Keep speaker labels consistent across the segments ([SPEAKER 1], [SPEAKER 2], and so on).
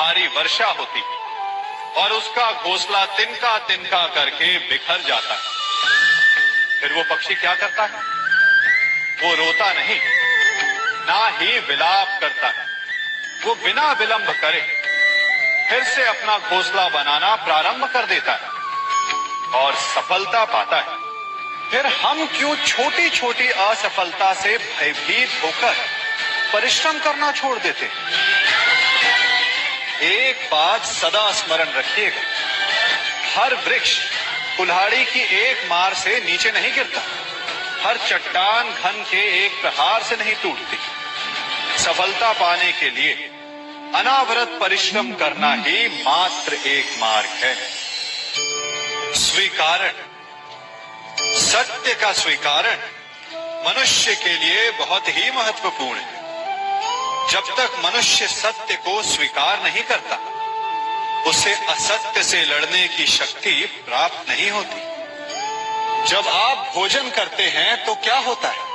[SPEAKER 1] भारी वर्षा होती और उसका घोंसला तिनका तिनका करके बिखर जाता है। फिर वो पक्षी क्या करता है? वो रोता नहीं, ना ही विलाप करता है। वो बिना विलंब करे फिर से अपना घोंसला बनाना प्रारंभ कर देता है और सफलता पाता है। फिर हम क्यों छोटी छोटी असफलता से भयभीत होकर परिश्रम करना छोड़ देते? एक बात सदा स्मरण रखिएगा, हर वृक्ष कुल्हाड़ी की एक मार से नीचे नहीं गिरता, हर चट्टान घन के एक प्रहार से नहीं टूटती। सफलता पाने के लिए अनावरत परिश्रम करना ही मात्र एक मार्ग है। स्वीकारण, सत्य का स्वीकारण मनुष्य के लिए बहुत ही महत्वपूर्ण है। जब तक मनुष्य सत्य को स्वीकार नहीं करता, उसे असत्य से लड़ने की शक्ति प्राप्त नहीं होती। जब आप भोजन करते हैं तो क्या होता है?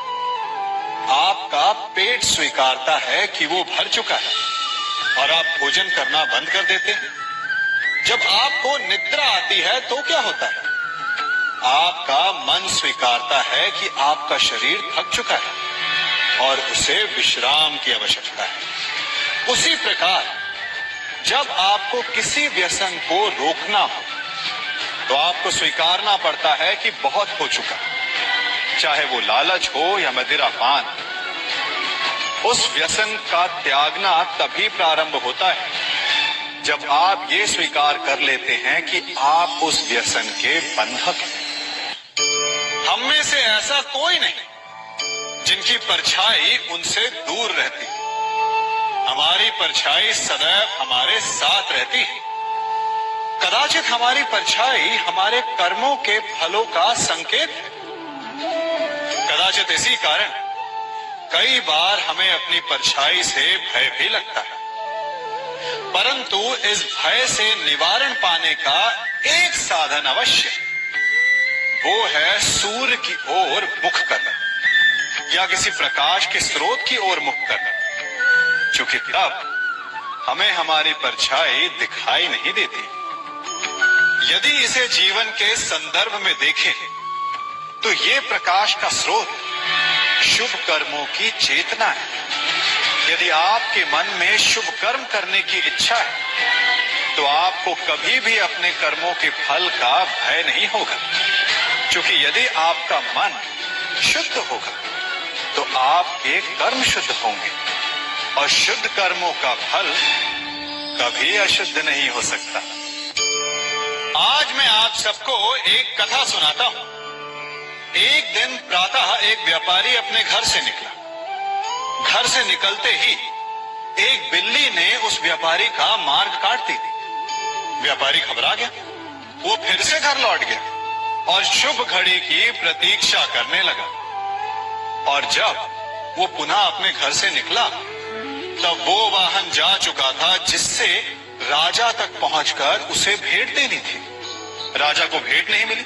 [SPEAKER 1] आपका पेट स्वीकारता है कि वो भर चुका है और आप भोजन करना बंद कर देते हैं। जब आपको निद्रा आती है तो क्या होता है? आपका मन स्वीकारता है कि आपका शरीर थक चुका है और उसे विश्राम की आवश्यकता है। उसी प्रकार जब आपको किसी व्यसन को रोकना हो तो आपको स्वीकारना पड़ता है कि बहुत हो चुका, चाहे वो लालच हो या मदिरापान। उस व्यसन का त्यागना तभी प्रारंभ होता है जब आप ये स्वीकार कर लेते हैं कि आप उस व्यसन के बंधक हैं। हम में से ऐसा कोई नहीं जिनकी परछाई उनसे दूर रहती। हमारी परछाई सदैव हमारे साथ रहती है। कदाचित हमारी परछाई हमारे कर्मों के फलों का संकेत है। कदाचित इसी कारण कई बार हमें अपनी परछाई से भय भी लगता है, परंतु इस भय से निवारण पाने का एक साधन अवश्य है। वो है सूर्य की ओर मुख करना या किसी प्रकाश के स्रोत की ओर मुख करना, क्योंकि तब हमें हमारी परछाई दिखाई नहीं देती। यदि इसे जीवन के संदर्भ में देखें तो ये प्रकाश का स्रोत शुभ कर्मों की चेतना है। यदि आपके मन में शुभ कर्म करने की इच्छा है तो आपको कभी भी अपने कर्मों के फल का भय नहीं होगा, क्योंकि यदि आपका मन शुद्ध होगा तो आपके कर्म शुद्ध होंगे और शुद्ध कर्मों का फल कभी अशुद्ध नहीं हो सकता। आज मैं आप सबको एक कथा सुनाता हूं। एक दिन प्रातः एक व्यापारी अपने घर से निकला। घर से निकलते ही एक बिल्ली ने उस व्यापारी का मार्ग काट दी। व्यापारी घबरा गया। वो फिर से घर लौट गया और शुभ घड़ी की प्रतीक्षा करने लगा। और जब वो पुनः अपने घर से निकला तब वो वाहन जा चुका था जिससे राजा तक पहुंचकर उसे भेंट देनी थी। राजा को भेंट नहीं मिली।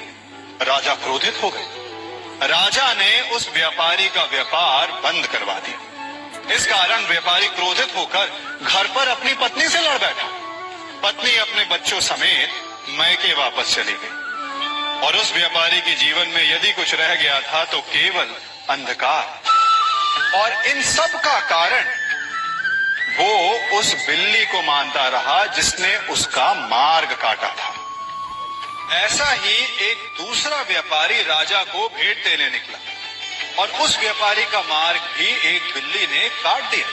[SPEAKER 1] राजा क्रोधित हो गए। राजा ने उस व्यापारी का व्यापार बंद करवा दिया। इस कारण व्यापारी क्रोधित होकर घर पर अपनी पत्नी से लड़ बैठा। पत्नी अपने बच्चों समेत मैके वापस चली गई और उस व्यापारी के जीवन में यदि कुछ रह गया था तो केवल अंधकार। और इन सब का कारण वो उस बिल्ली को मानता रहा जिसने उसका मार्ग काटा था। ऐसा ही एक दूसरा व्यापारी राजा को भेंट देने निकला और उस व्यापारी का मार्ग भी एक बिल्ली ने काट दिया।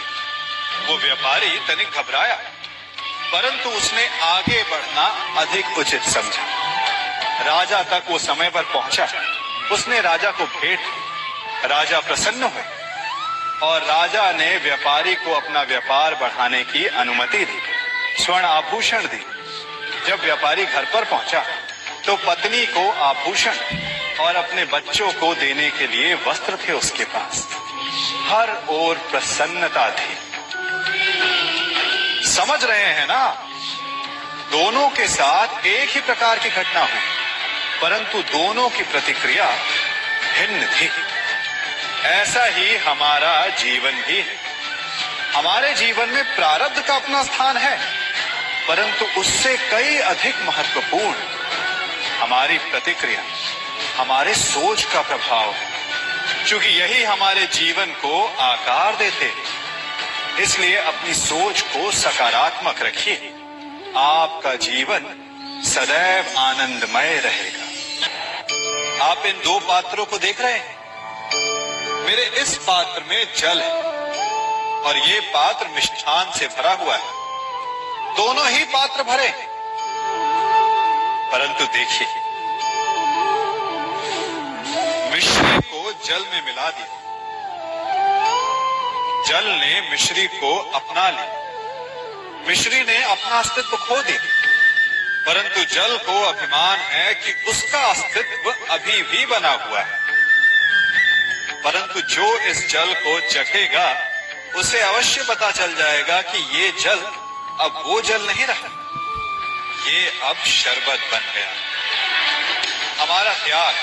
[SPEAKER 1] वो व्यापारी तनिक घबराया, परंतु उसने आगे बढ़ना अधिक उचित समझा। राजा तक वो समय पर पहुंचा। उसने राजा को भेंट दी। राजा प्रसन्न हुए और राजा ने व्यापारी को अपना व्यापार बढ़ाने की अनुमति दी, स्वर्ण आभूषण दी। जब व्यापारी घर पर पहुंचा तो पत्नी को आभूषण और अपने बच्चों को देने के लिए वस्त्र थे उसके पास। हर ओर प्रसन्नता थी। समझ रहे हैं ना? दोनों के साथ एक ही प्रकार की घटना हुई, परंतु दोनों की प्रतिक्रिया भिन्न थी। ऐसा ही हमारा जीवन भी है। हमारे जीवन में प्रारब्ध का अपना स्थान है परंतु उससे कई अधिक महत्वपूर्ण हमारी प्रतिक्रिया, हमारे सोच का प्रभाव है, क्योंकि यही हमारे जीवन को आकार देते हैं। इसलिए अपनी सोच को सकारात्मक रखिए, आपका जीवन सदैव आनंदमय रहेगा। आप इन दो पात्रों को देख रहे हैं। मेरे इस पात्र में जल है और ये पात्र मिष्ठान से भरा हुआ है। दोनों ही पात्र भरे हैं, परंतु देखिए, मिश्री को जल में मिला दिया, जल ने मिश्री को अपना लिया, मिश्री ने अपना अस्तित्व खो दिया, परंतु जल को अभिमान है कि उसका अस्तित्व अभी भी बना हुआ है। परंतु जो इस जल को चखेगा उसे अवश्य पता चल जाएगा कि ये जल अब वो जल नहीं रहा, ये अब शरबत बन गया। हमारा त्याग,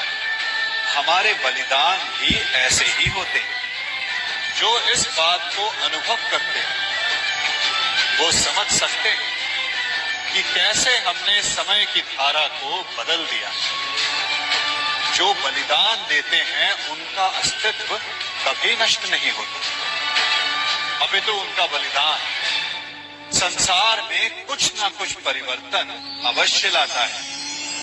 [SPEAKER 1] हमारे बलिदान भी ऐसे ही होते हैं। जो इस बात को अनुभव करते हैं वो समझ सकते हैं कि कैसे हमने समय की धारा को बदल दिया। जो बलिदान देते हैं उनका अस्तित्व कभी नष्ट नहीं होता, अपितु उनका बलिदान संसार में कुछ ना कुछ परिवर्तन अवश्य लाता है।